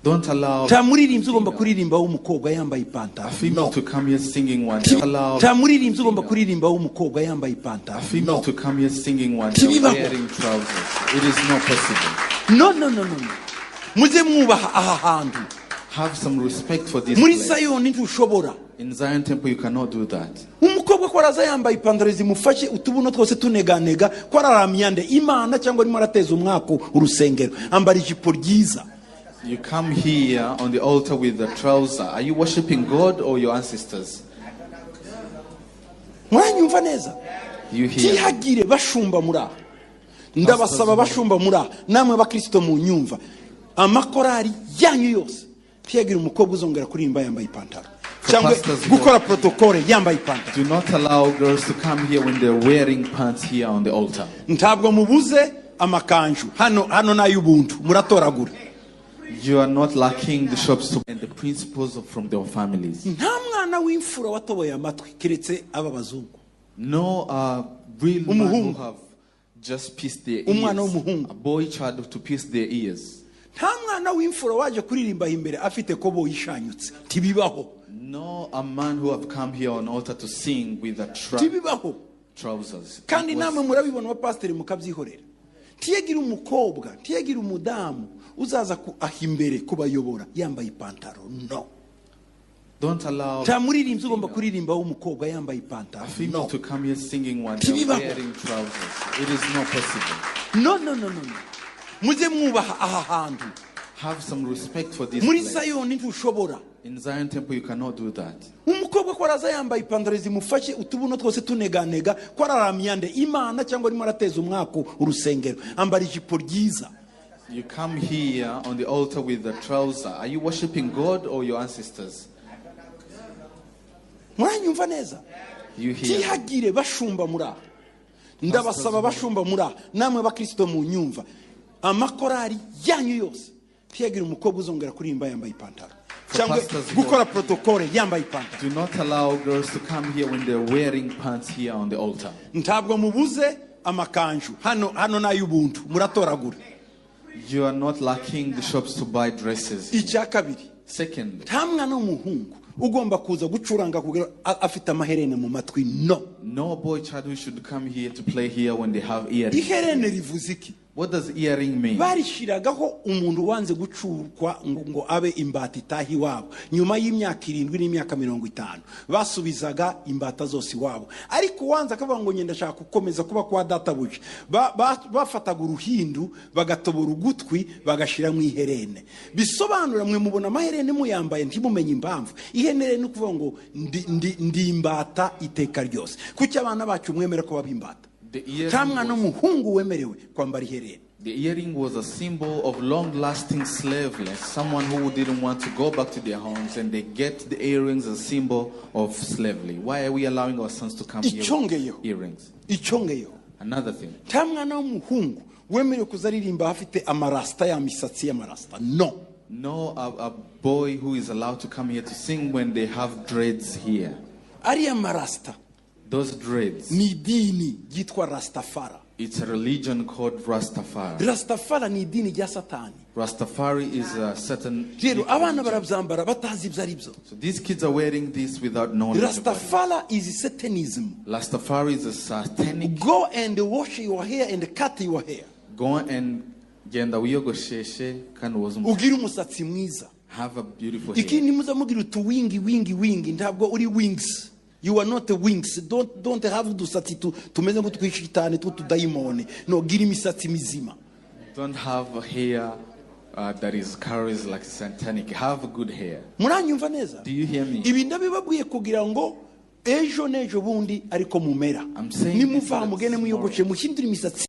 Don't allow nta muririmbyi ugomba kuririmba w'umukobwa yambaye a ipantaro. female to come here singing one day. Allow nta muririmbyi ugomba kuririmba w'umukobwa yambaye ipantaro. a female to come here singing one day wearing trousers. It is not possible. No. Muze mwubaha aha hantu. Have some respect for this Muri place. Sayoni ntushobora. In Zion Temple, you cannot do that. Umukobwa ko araza yambaye ipantaro zimufashe utubuno twose tuneganega ko araramyande Imana cyangwa arimo arateza umwako urusengero ambara ijipo ryiza. You come here on the altar with the trouser. Are you worshiping God or your ancestors? Mwanyumva neza? You hear? Tihagire bashumba mura. Ndabasaba bashumba mura namwe bakristo mu nyumva. Amakorari yanyu yose. Tihagire umukobwa uzongera kuririmba yambaye ipantaro. Cyangwa gukora protocole yambaye ipantaro. Do not allow girls to come here when they're wearing pants here on the altar. Ntabwo mubuze amakanju hano nayubuntu muratoragura. You are not lacking the shops and the principles from their families. Nta mwana w'imfura watoboye amatwi keretse aba bazungu. No real men who have just pierced their ears. A boy child to pierce their ears. Nta mwana w'imfura waje kuririmba imbere afite kobo yishanyutse. Tibibaho. No, a man who have come here on altar to sing with a trousers. Kandi namwe murabibona wa pastor mukabyihorera. Tiyagira umukobwa, tiyagira umudamu uzaza ahimbere kubayobora yambaye ipantaro. No. Don't allow nta muririmbyi ugomba kuririmba w'umukobwa yambaye ipantaro. A female to come here singing one day wearing trousers. It is not possible. No. Muze mwubaha aha hantu. Have some respect for this Muri place. Sayoni ntushobora. In Zion Temple, you cannot do that. Umukobwa ko araza yambaye ipantaro zimufashe utubuno twose tuneganega ko araramyande Imana cyangwa arimo arateza umwako urusengero ambara ijipo ryiza. You come here on the altar with the trouser. Are you worshiping God or your ancestors? Mwanyumva neza? You hear? Tihagire bashumba mura. Ndabasaba bashumba mura namwe bakristo mu nyumva. Amakorari yanyu yose. Tihagire umukobwa uzongera kuririmba yambaye ipantaro. Cyangwa gukora protocole yambaye ipantaro. Do not allow girls to come here when they're wearing pants here on the altar. Ntabwo mubuze amakanju hano nayubuntu muratoragura. You are not lacking the shops to buy dresses. Icya kabiri. Second, nta mwana w'umuhungu ugomba kuza gucuranga kugira afite amaherene mu matwi. No boy child who should come here to play here when they have earrings. Iherene rivuze iki? What does earring mean? Barishiragaho umuntu wanze gucurwa ngo abe imbata itahi wabo nyuma y'imyaka 7 n'imyaka 50 basubizaga imbata zose wabo, ariko wanze akavuga ngo ngenda shaka gukomeza kuba kwa data buce bafataga uruhindu bagatobora ugutwi bagashira mu iherene. Bisobanura mwe mubona amaherene muyambaye ntimumenye impamvu iherene no kuvuga ngo ndi imbata iteka ryose. Kuki abana bacu mwemera ko babimbata? The earring was a symbol of long-lasting slaveness. Someone who didn't want to go back to their homes, and they get the earrings as a symbol of slavery. Why are we allowing our sons to come here with earrings? Another thing. No, a boy who is allowed to come here to sing when they have dreads here. Those dreads. Ni dini Gitwa Rastafari. It's a religion called Rastafari. Rastafari ni dini ya Satani. Rastafari is a certain. So these kids are wearing this without knowing. Rastafari is Satanism. Rastafari is a satanic. Go and wash your hair and cut your hair. Go and genda wiyogosheshe kandi ugira umusatsi mwiza. Have a beautiful hair. Ikindi muzamugira utuwingi ntabwo uri wings. You are not the wings. Don't have udusatsi tumeze ngo twishitane tudaimoni. No, gira imisatsi mizima. Don't have a hair that is carries like satanic. Have good hair. Muranyumva neza? Do you hear me? Ibi ndabibabwiye kugira ngo ejo nejo bundi ariko mumera. Nimuva mugene muyogoce muhindura imisatsi